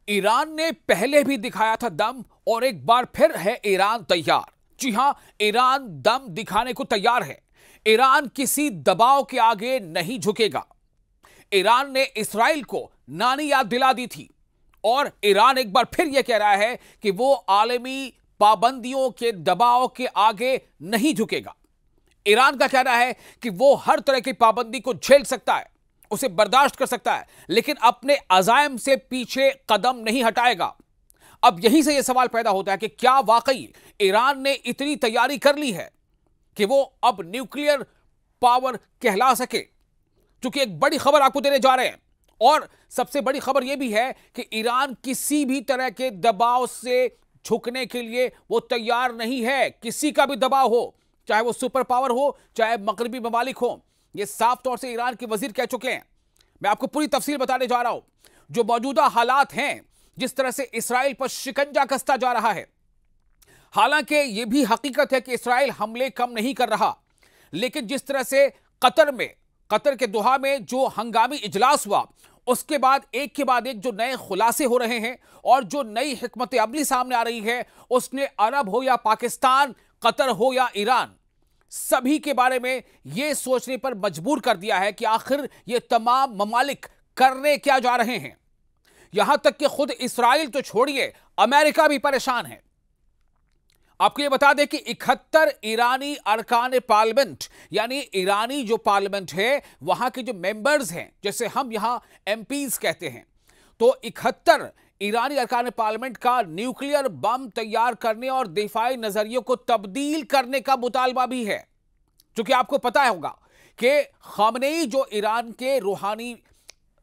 Iran ने पहले भी दिखाया था दम और एक बार फिर है ईरान तैयार। जी हां, ईरान दम दिखाने को तैयार है। ईरान किसी दबाव के आगे नहीं झुकेगा। ईरान ने इस्राइल को नानी याद दिला दी थी और ईरान एक बार फिर यह कह रहा है कि वो आलमी पाबंदियों के दबाव के आगे नहीं झुकेगा। ईरान का कहना है कि वो हर तरह की पाबंदी को झेल सकता है, उसे बर्दाश्त कर सकता है, लेकिन अपने अज़ाइम से पीछे कदम नहीं हटाएगा। अब यहीं से यह सवाल पैदा होता है कि क्या वाकई ईरान ने इतनी तैयारी कर ली है कि वो अब न्यूक्लियर पावर कहला सके? क्योंकि एक बड़ी खबर आपको देने जा रहे हैं और सबसे बड़ी खबर यह भी है कि ईरान किसी भी तरह के दबाव से झुकने के लिए वो तैयार नहीं है। किसी का भी दबाव हो, चाहे वो सुपर पावर हो, चाहे मगरबी ममालिक हो, यह साफ तौर से ईरान के वजीर कह चुके हैं। मैं आपको पूरी तफसील बताने जा रहा हूं। जो मौजूदा हालात हैं, जिस तरह से इस्राइल पर शिकंजा कसता जा रहा है, हालांकि यह भी हकीकत है कि इस्राइल हमले कम नहीं कर रहा, लेकिन जिस तरह से कतर के दोहा में जो हंगामी इजलास हुआ, उसके बाद एक जो नए खुलासे हो रहे हैं और जो नई हिकमत अमली सामने आ रही है, उसने अरब हो या पाकिस्तान, कतर हो या ईरान, सभी के बारे में यह सोचने पर मजबूर कर दिया है कि आखिर ये तमाम ममालिक करने क्या जा रहे हैं। यहां तक कि खुद इस्राइल तो छोड़िए, अमेरिका भी परेशान है। आपको यह बता दें कि 71 ईरानी अरकान पार्लियामेंट, यानी ईरानी जो पार्लियामेंट है, वहां के जो मेंबर्स हैं, जैसे हम यहां एमपीज कहते हैं, तो 71 ईरानी अरकान पार्लियामेंट का न्यूक्लियर बम तैयार करने और दिफाई नजरियों को तब्दील करने का मुतालबा भी है। क्योंकि आपको पता होगा कि खामनेई जो ईरान के रूहानी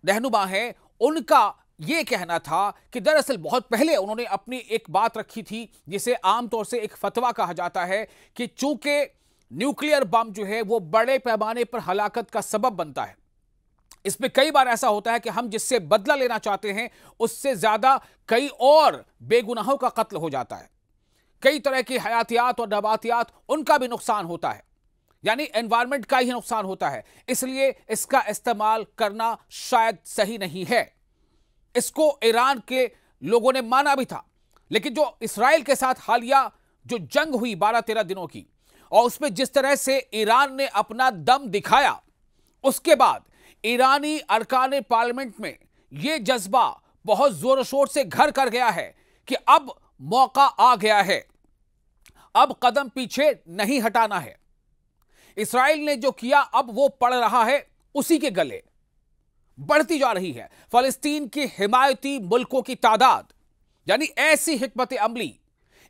रहनुमा हैं, उनका यह कहना था कि दरअसल बहुत पहले उन्होंने अपनी एक बात रखी थी, जिसे आमतौर से एक फतवा कहा जाता है कि चूंकि न्यूक्लियर बम जो है वो बड़े पैमाने पर हलाकत का सबब बनता है। इसमें कई बार ऐसा होता है कि हम जिससे बदला लेना चाहते हैं, उससे ज्यादा कई और बेगुनाहों का कत्ल हो जाता है। कई तरह की हयातियात और नबातियात, उनका भी नुकसान होता है, यानी एनवायरमेंट का ही नुकसान होता है। इसलिए इसका इस्तेमाल करना शायद सही नहीं है। इसको ईरान के लोगों ने माना भी था, लेकिन जो इस्राइल के साथ हालिया जो जंग हुई 12-13 दिनों की, और उसमें जिस तरह से ईरान ने अपना दम दिखाया, उसके बाद ईरानी अरकान पार्लियामेंट में यह जज्बा बहुत जोर शोर से घर कर गया है कि अब मौका आ गया है, अब कदम पीछे नहीं हटाना है। इस्राइल ने जो किया, अब वो पड़ रहा है उसी के गले। बढ़ती जा रही है फलस्तीन के हिमायती मुल्कों की तादाद, यानी ऐसी हिकमत अमली।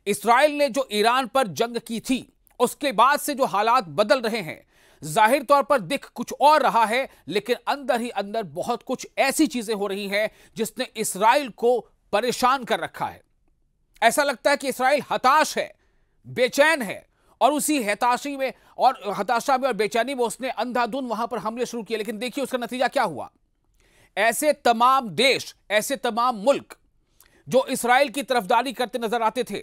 इस्राइल ने जो ईरान पर जंग की थी, उसके बाद से जो हालात बदल रहे हैं, जाहिर तौर पर दिख कुछ और रहा है, लेकिन अंदर ही अंदर बहुत कुछ ऐसी चीजें हो रही हैं जिसने इस्राइल को परेशान कर रखा है। ऐसा लगता है कि इस्राइल हताश है, बेचैन है, और उसी हताशा में और बेचैनी में उसने अंधाधुंध वहां पर हमले शुरू किए। लेकिन देखिए उसका नतीजा क्या हुआ। ऐसे तमाम देश, ऐसे तमाम मुल्क जो इस्राइल की तरफदारी करते नजर आते थे,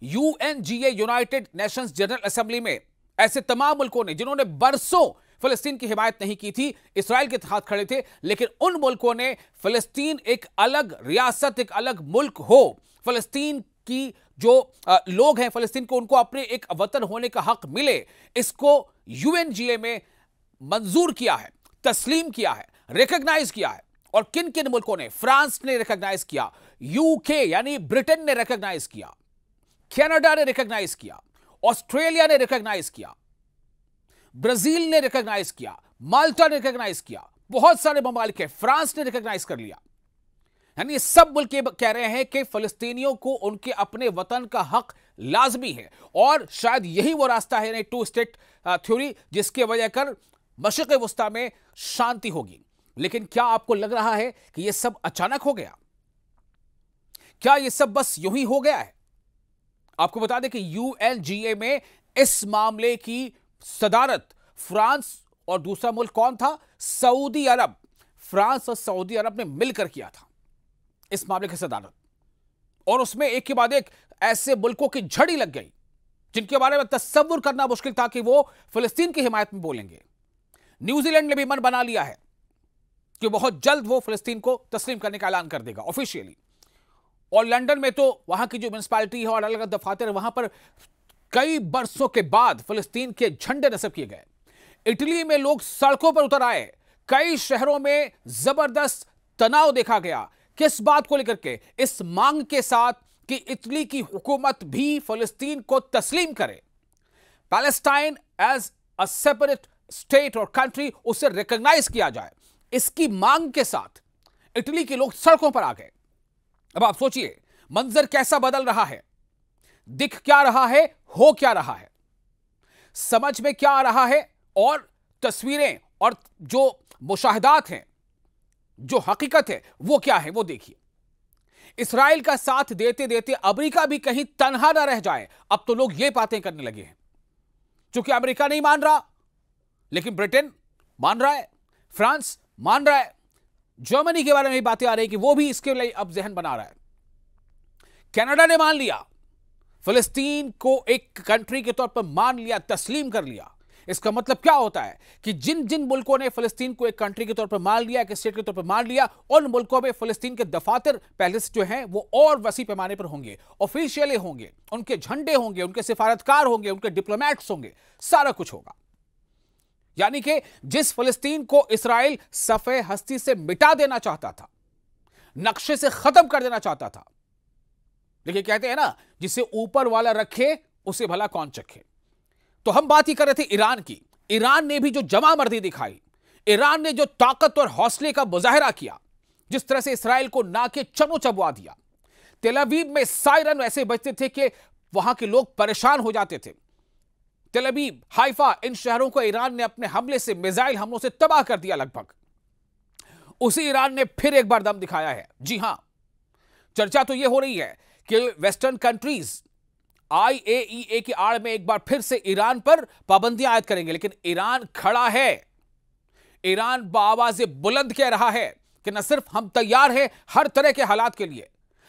UNGA, United Nations general assembly में ऐसे तमाम मुल्कों ने, जिन्होंने बरसों फिलिस्तीन की हिमायत नहीं की थी, इस्राइल के साथ खड़े थे, लेकिन उन मुल्कों ने फिलिस्तीन एक अलग रियासत, एक अलग मुल्क हो, फिलिस्तीन की जो लोग हैं फिलिस्तीन को, उनको अपने एक वतन होने का हक मिले, इसको यूएनजीए में मंजूर किया है, तस्लीम किया है, रिकॉग्नाइज किया है। और किन किन मुल्कों ने? फ्रांस ने रिकॉग्नाइज किया, यूके यानी ब्रिटेन ने रिकॉग्नाइज किया, कनाडा ने रिकॉग्नाइज किया, ऑस्ट्रेलिया ने रिकॉग्नाइज किया, ब्राजील ने रिकॉग्नाइज किया, माल्टा ने रिकॉग्नाइज किया, बहुत सारे ममालिक हैं, फ्रांस ने रिकॉग्नाइज कर लिया। यानी सब मुल्क कह रहे हैं कि फिलिस्तीनियों को उनके अपने वतन का हक लाजमी है, और शायद यही वो रास्ता है, टू स्टेट थ्योरी, जिसके वजह कर मशरिक़ वस्ता में शांति होगी। लेकिन क्या आपको लग रहा है कि यह सब अचानक हो गया? क्या यह सब बस यूं ही हो गया है? आपको बता दें कि यूएनजीए में इस मामले की सदारत फ्रांस और दूसरा मुल्क कौन था? सऊदी अरब। फ्रांस और सऊदी अरब ने मिलकर किया था इस मामले की सदारत, और उसमें एक के बाद एक ऐसे मुल्कों की झड़ी लग गई जिनके बारे में तस्वुर करना मुश्किल था कि वो फिलिस्तीन की हिमायत में बोलेंगे। न्यूजीलैंड ने भी मन बना लिया है कि बहुत जल्द वो फिलिस्तीन को तस्लीम करने का ऐलान कर देगा ऑफिशियली। और लंदन में तो वहां की जो म्युनिसिपैलिटी है और अलग अलग दफातर, वहां पर कई बरसों के बाद फिलिस्तीन के झंडे नस्ब किए गए। इटली में लोग सड़कों पर उतर आए। कई शहरों में जबरदस्त तनाव देखा गया। किस बात को लेकर के? इस मांग के साथ कि इटली की हुकूमत भी फिलिस्तीन को तस्लीम करे, Palestine as a separate state और कंट्री, उसे रिकॉग्नाइज किया जाए। इसकी मांग के साथ इटली के लोग सड़कों पर आ गए। अब आप सोचिए मंजर कैसा बदल रहा है, दिख क्या रहा है, हो क्या रहा है, समझ में क्या आ रहा है, और तस्वीरें और जो मुशाहिदात हैं, जो हकीकत है वो क्या है, वो देखिए। इस्राएल का साथ देते देते अमेरिका भी कहीं तन्हा ना रह जाए। अब तो लोग ये बातें करने लगे हैं। क्योंकि अमेरिका नहीं मान रहा, लेकिन ब्रिटेन मान रहा है, फ्रांस मान रहा है, जर्मनी के बारे में भी बातें आ रही है कि वो भी इसके लिए अब जहन बना रहा है। कनाडा ने मान लिया, फिलिस्तीन को एक कंट्री के तौर पर मान लिया, तस्लीम कर लिया। इसका मतलब क्या होता है कि जिन जिन मुल्कों ने फिलिस्तीन को एक कंट्री के तौर पर मान लिया, एक स्टेट के तौर पर मान लिया, उन मुल्कों में फिलिस्तीन के दफातर पहले से जो हैं वो और वसी पैमाने पर होंगे, ऑफिशियली होंगे, उनके झंडे होंगे, उनके सिफारतकार होंगे, उनके डिप्लोमेट्स होंगे, सारा कुछ होगा। यानी कि जिस फिलिस्तीन को इस्राएल सफ़े हस्ती से मिटा देना चाहता था, नक्शे से खत्म कर देना चाहता था, देखिए कहते हैं ना, जिसे ऊपर वाला रखे उसे भला कौन चखे। तो हम बात ही कर रहे थे ईरान की। ईरान ने भी जो जमामर्दी दिखाई, ईरान ने जो ताकत और हौसले का मुजाहिरा किया, जिस तरह से इस्राएल को नाके चनो चबवा दिया। तेल अवीव में सायरन ऐसे बजते थे कि वहां के लोग परेशान हो जाते थे। तेल अवीव, हाइफा, इन शहरों को ईरान ने अपने हमले से, मिसाइल हमलों से तबाह कर दिया लगभग। उसी ईरान ने फिर एक बार दम दिखाया है। जी हां, चर्चा तो यह हो रही है कि वेस्टर्न कंट्रीज IAEA की आड़ में एक बार फिर से ईरान पर पाबंदियां आयद करेंगे, लेकिन ईरान खड़ा है। ईरान बाआवाज़े बुलंद कह रहा है कि न सिर्फ हम तैयार हैं हर तरह के हालात के लिए,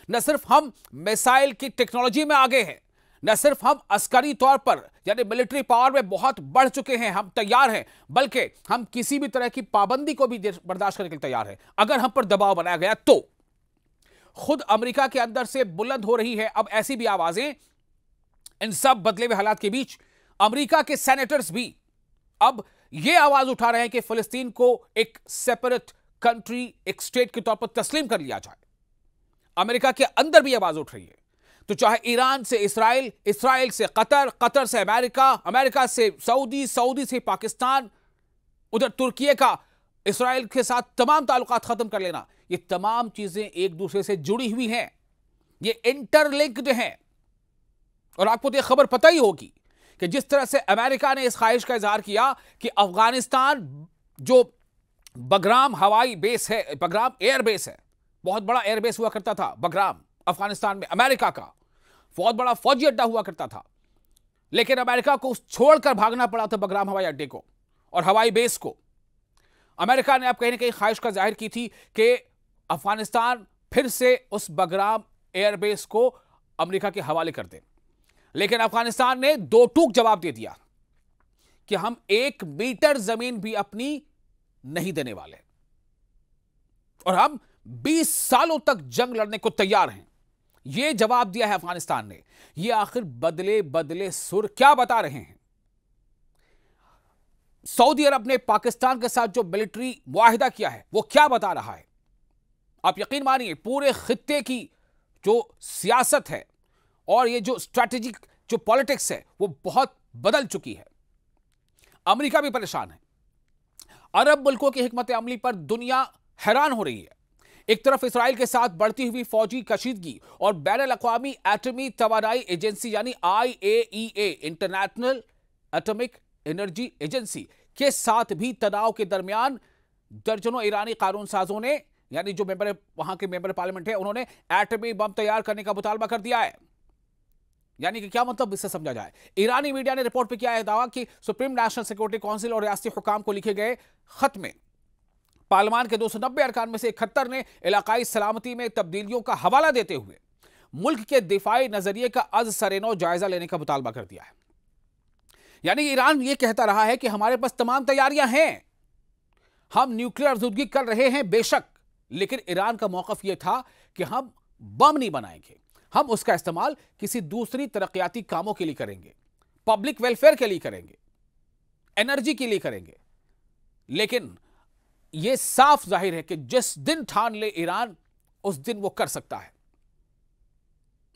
न सिर्फ हम मिसाइल की टेक्नोलॉजी में आगे हैं, न सिर्फ हम अस्करी तौर पर यानी मिलिट्री पावर में बहुत बढ़ चुके हैं, हम तैयार हैं, बल्कि हम किसी भी तरह की पाबंदी को भी बर्दाश्त करने के लिए तैयार हैं अगर हम पर दबाव बनाया गया तो। खुद अमेरिका के अंदर से बुलंद हो रही है अब ऐसी भी आवाजें। इन सब बदले हुए हालात के बीच अमेरिका के सेनेटर्स भी अब यह आवाज उठा रहे हैं कि फिलिस्तीन को एक सेपरेट कंट्री, एक स्टेट के तौर पर तस्लीम कर लिया जाए। अमेरिका के अंदर भी आवाज उठ रही है। तो चाहे ईरान से इस्राएल, इस्राएल से कतर, कतर से अमेरिका, अमेरिका से सऊदी, सऊदी से पाकिस्तान, उधर तुर्की का इस्राएल के साथ तमाम ताल्लुकात खत्म कर लेना, ये तमाम चीजें एक दूसरे से जुड़ी हुई हैं, ये इंटरलिंक्ड हैं। और आपको तो यह खबर पता ही होगी कि जिस तरह से अमेरिका ने इस ख्वाहिश का इजहार किया कि अफगानिस्तान जो बगराम हवाई बेस है, बगराम एयर बेस है, बहुत बड़ा एयर बेस हुआ करता था बगराम अफगानिस्तान में, अमेरिका का बहुत बड़ा फौजी अड्डा हुआ करता था, लेकिन अमेरिका को छोड़कर भागना पड़ा था बगराम हवाई अड्डे को और हवाई बेस को। अमेरिका ने अब कहीं ना कहीं ख्वाहिश का जाहिर की थी कि अफगानिस्तान फिर से उस बगराम एयरबेस को अमेरिका के हवाले कर दे, लेकिन अफगानिस्तान ने दो टूक जवाब दे दिया कि हम 1 मीटर जमीन भी अपनी नहीं देने वाले और हम 20 सालों तक जंग लड़ने को तैयार हैं। यह जवाब दिया है अफगानिस्तान ने। यह आखिर बदले बदले सुर क्या बता रहे हैं? सऊदी अरब ने पाकिस्तान के साथ जो मिलिट्री मुआहिदा किया है वो क्या बता रहा है? आप यकीन मानिए पूरे खित्ते की जो सियासत है और ये जो स्ट्रैटेजिक जो पॉलिटिक्स है वो बहुत बदल चुकी है। अमेरिका भी परेशान है। अरब मुल्कों की हिकमत अमली पर दुनिया हैरान हो रही है। एक तरफ इस्राएल के साथ बढ़ती हुई फौजी कशीदगी और बैनुल अक़वामी एटमी तवानाई एजेंसी यानी IAEA, international atomic energy agency के साथ भी तनाव के दरमियान दर्जनों ईरानी कानून साजों ने, यानी जो मेंबर वहां के मेंबर पार्लियामेंट है, उन्होंने एटमी बम तैयार करने का मुतालबा कर दिया है। यानी कि क्या मतलब इससे समझा जाए? ईरानी मीडिया ने रिपोर्ट पे किया है दावा कि सुप्रीम नेशनल सिक्योरिटी काउंसिल और रियासती हुकाम को लिखे गए खत में पार्लियामान के 290 अरकान में से 71 ने इलाकाई सलामती में तब्दीलियों का हवाला देते हुए मुल्क के दिफाई नजरिए का अज सरेनो जायजा लेने का मुतालबा कर दिया है। यानी ईरान यह कहता रहा है कि हमारे पास तमाम तैयारियां हैं, हम न्यूक्लियर आज़ूदगी कर रहे हैं बेशक, लेकिन ईरान का मौकफ यह था कि हम बम नहीं बनाएंगे, हम उसका इस्तेमाल किसी दूसरी तरक्याती कामों के लिए करेंगे, पब्लिक वेलफेयर के लिए करेंगे, एनर्जी के लिए करेंगे। लेकिन यह साफ जाहिर है कि जिस दिन ठान ले ईरान, उस दिन वो कर सकता है।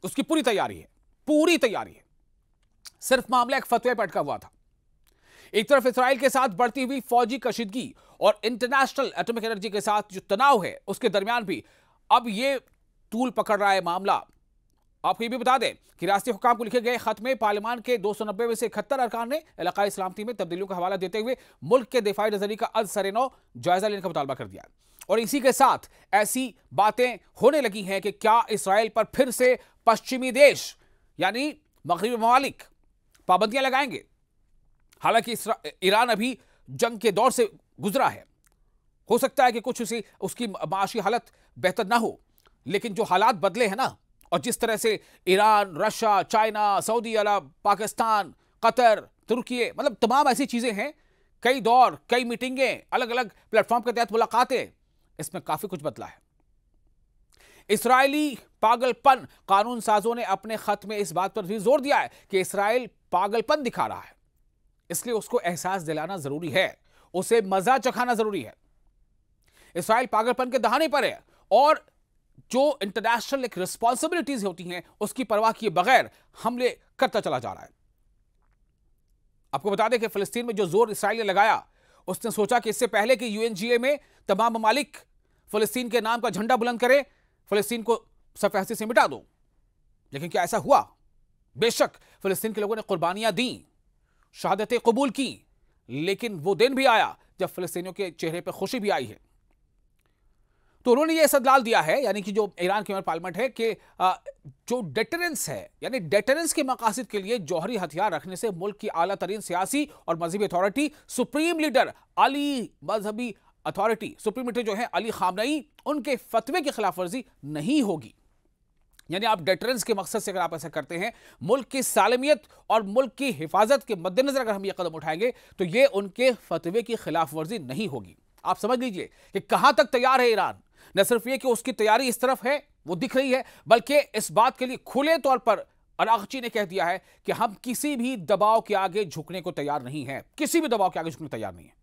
उसकी पूरी तैयारी है, पूरी तैयारी है। सिर्फ मामला एक फतवे पर अटका हुआ था। एक तरफ इस्राइल के साथ बढ़ती हुई फौजी कशीदगी और इंटरनेशनल एटॉमिक एनर्जी के साथ जो तनाव है, उसके दरमियान भी अब यह तूल पकड़ रहा है मामला। आपको ये भी बता दें कि रियासती हुकाम को लिखे गए खत में पार्लियामान के 290 में से 71 अरकान ने इलाकाई सलामती में तब्दीलियों का हवाला देते हुए मुल्क के दिफाई नजरिए का अज़-सर-ए-नौ जायजा लेने का मुतालबा कर दिया। और इसी के साथ ऐसी बातें होने लगी हैं कि क्या इसराइल पर फिर से पश्चिमी देश यानी मगरबी ममालिक पाबंदियां लगाएंगे। हालांकि ईरान अभी जंग के दौर से गुजरा है, हो सकता है कि कुछ उसकी माशी हालत बेहतर ना हो, लेकिन जो हालात बदले हैं ना, और जिस तरह से ईरान, रशिया, चाइना, सऊदी अरब, पाकिस्तान, कतर, तुर्की, मतलब तमाम ऐसी चीजें हैं, कई दौर, कई मीटिंगें, अलग अलग प्लेटफॉर्म के तहत मुलाकातें, इसमें काफी कुछ बदला है। इस्राएली पागलपन कानून साजों ने अपने खत में इस बात पर भी जोर दिया है कि इस्राएल पागलपन दिखा रहा है, इसलिए उसको एहसास दिलाना जरूरी है, उसे मजा चखाना जरूरी है। इस्राएल पागलपन के दहाने पर है और जो इंटरनेशनल एक रिस्पॉन्सिबिलिटीज होती हैं उसकी परवाह किए बगैर हमले करता चला जा रहा है। आपको बता दें कि फिलिस्तीन में जो जोर इस्राएल ने लगाया, उसने सोचा कि इससे पहले कि यूएनजीए में तमाम ममालिक फिलिस्तीन के नाम का झंडा बुलंद करें, फिलिस्तीन को सफ़े से मिटा दो। लेकिन क्या ऐसा हुआ? बेशक फिलिस्तीन के लोगों ने कुर्बानियां दी, शहादतें कबूल की, लेकिन वो दिन भी आया जब फिलिस्तीनियों के चेहरे पर खुशी भी आई है। तो उन्होंने ये इस्तदलाल दिया है, यानी कि जो ईरान की पार्लियामेंट है, कि जो डेटरेंस है, यानी डेटरेंस के मकासद के लिए जौहरी हथियार रखने से मुल्क की आला तरीन सियासी और मजहबी अथॉरिटी, सुप्रीम लीडर अली मजहबी अथॉरिटी, सुप्रीम लीडर जो है अली खामनई, उनके फतवे की खिलाफ वर्जी नहीं होगी। यानी आप डेटरेंस के मकसद से अगर आप ऐसा करते हैं, मुल्क की सालमियत और मुल्क की हिफाजत के मद्देनजर अगर हम ये कदम उठाएंगे, तो ये उनके फतवे की खिलाफ वर्जी नहीं होगी। आप समझ लीजिए कि कहां तक तैयार है ईरान। न सिर्फ ये कि उसकी तैयारी इस तरफ है, वो दिख रही है, बल्कि इस बात के लिए खुले तौर पर अरागची ने कह दिया है कि हम किसी भी दबाव के आगे झुकने को तैयार नहीं है, किसी भी दबाव के आगे झुकने को तैयार नहीं है।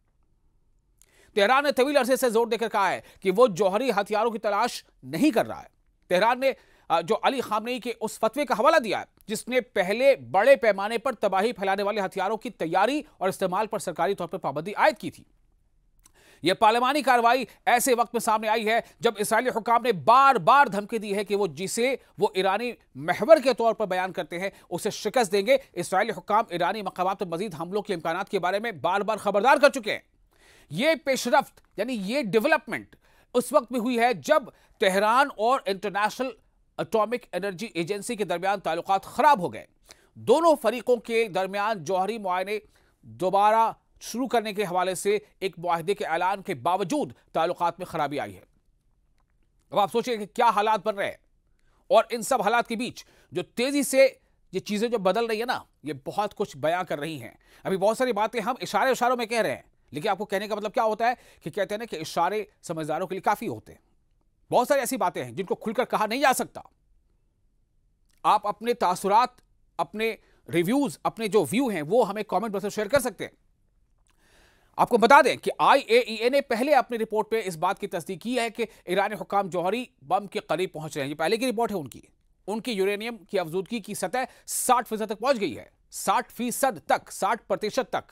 तेहरान ने तवील अरसे से जोर देकर कहा है कि वो जौहरी हथियारों की तलाश नहीं कर रहा है। तेहरान ने जो अली खामनेई के उस फतवे का हवाला दिया है जिसने पहले बड़े पैमाने पर तबाही फैलाने वाले हथियारों की तैयारी और इस्तेमाल पर सरकारी तौर पर पाबंदी आयद की थी। यह पार्लियामानी कार्रवाई ऐसे वक्त में सामने आई है जब इस्राएली हुकाम ने बार बार धमकी दी है कि वो जिसे वो ईरानी महवर के तौर पर बयान करते हैं उसे शिकस्त देंगे। इस्राएली हुकाम ईरानी मकामात पर मजीद हमलों के इम्कानात के बारे में बार बार खबरदार कर चुके हैं। ये पेशरफ्त यानी ये डेवलपमेंट उस वक्त में हुई है जब तेहरान और इंटरनेशनल एटॉमिक एनर्जी एजेंसी के दरमियान ताल्लुकात खराब हो गए। दोनों फरीकों के दरमियान जौहरी मुआयने दोबारा शुरू करने के हवाले से एक मुआहदे के ऐलान के बावजूद ताल्लुकात में खराबी आई है। अब आप सोचिए कि क्या हालात बन रहे हैं, और इन सब हालात के बीच जो तेजी से ये चीजें जो बदल रही है ना, ये बहुत कुछ बयां कर रही हैं। अभी बहुत सारी बातें हम इशारों में कह रहे हैं, लेकिन आपको कहने का मतलब क्या होता है कि कहते हैं ना कि इशारे समझदारों के लिए काफी होते हैं। बहुत सारी ऐसी बातें हैं जिनको खुलकर कहा नहीं जा सकता। आप अपने तासुरात, अपने रिव्यूज, अपने जो व्यू हैं वो हमें कमेंट बॉक्स में शेयर कर सकते हैं। आपको बता दें कि IAEA ने पहले अपनी रिपोर्ट पे इस बात की तस्दीक की है कि ईरानी हुकाम जौहरी बम के करीब पहुंच रहे हैं। ये पहले की रिपोर्ट है उनकी यूरेनियम की अफजूदगी की सतह 60% तक पहुंच गई है, 60% तक, 60% तक।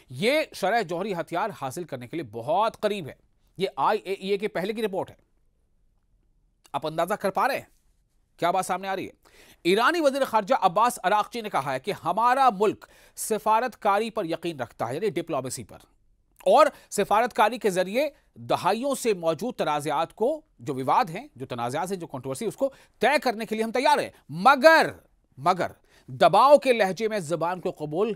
ये शरह जौहरी हथियार हासिल करने के लिए बहुत करीब है। ये IAEA के पहले की रिपोर्ट है। आप अंदाजा कर पा रहे हैं क्या बात सामने आ रही है? ईरानी वजीर खारजा अब्बास अरागची ने कहा है कि हमारा मुल्क सिफारतकारी पर यकीन रखता है, यानी डिप्लोमेसी पर, और सिफारतकारी के जरिए दहाइयों से मौजूद तनाज़ात को, जो विवाद हैं, जो तनाज़ात हैं, जो कंट्रोवर्सी, उसको तय करने के लिए हम तैयार हैं। मगर दबाव के लहजे में ज़बान को कबूल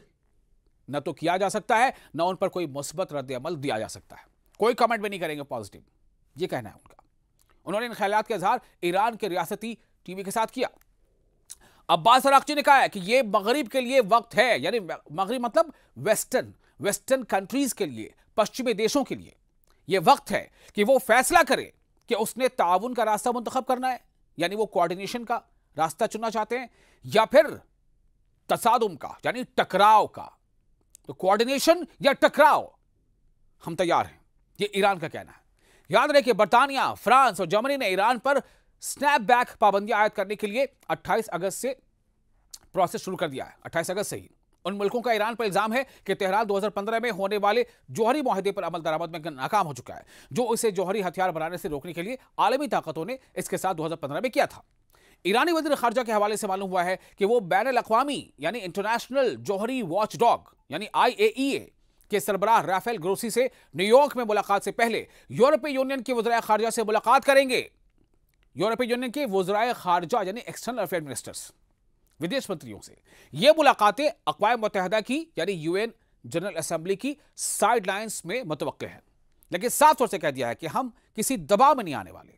न तो किया जा सकता है, न उन पर कोई मुस्बत रद्द-ए-अमल दिया जा सकता है। कोई कमेंट भी नहीं करेंगे पॉजिटिव, ये कहना है उनका। उन्होंने इन ख्यालात का इजहार ईरान के रियासती टीवी के साथ किया। अब्बास अरागची ने कहा है कि यह मगरिब के लिए वक्त है, यानी मगरिब मतलब वेस्टर्न कंट्रीज के लिए, पश्चिमी देशों के लिए यह वक्त है कि वो फैसला करे कि उसने ताउन का रास्ता मुंतखब करना है, यानी वो कोऑर्डिनेशन का रास्ता चुनना चाहते हैं, या फिर तसादुम का यानी टकराव का। तो कोऑर्डिनेशन या टकराव, हम तैयार हैं, ये ईरान का कहना है। याद रहे कि बर्तानिया, फ्रांस और जर्मनी ने ईरान पर स्नैपबैक पाबंदियां आयद करने के लिए 28 अगस्त से प्रोसेस शुरू कर दिया है। 28 अगस्त से ही उन मुल्कों का ईरान पर इल्जाम है कि तेहरान 2015 में होने वाले जौहरी मुआहदे पर अमल दरामद में नाकाम हो चुका है, जो उसे जौहरी हथियार बनाने से रोकने के लिए आलमी ताकतों ने इसके साथ 2015 में किया था। ईरानी वज़ीर ख़ारजा के हवाले से मालूम हुआ है कि वो बैनुल अक़वामी यानी इंटरनेशनल जौहरी वॉच डॉग यानी IAEA के सरबराह राफेल ग्रोसी से न्यूयॉर्क में मुलाकात से पहले यूरोपीय यूनियन के वज़ीर ख़ारजा से मुलाकात करेंगे। यूरोपीय यूनियन के वज़ीर ख़ारजा यानी एक्सटर्नल अफेयर मिनिस्टर्स, विदेश मंत्रियों से ये मुलाकातें अक़वाम मुत्तहिदा की यानी UN जनरल असेंबली की साइड लाइन्स में मुतवक्के है, लेकिन साफ तौर से कह दिया है कि हम किसी दबाव में नहीं आने वाले।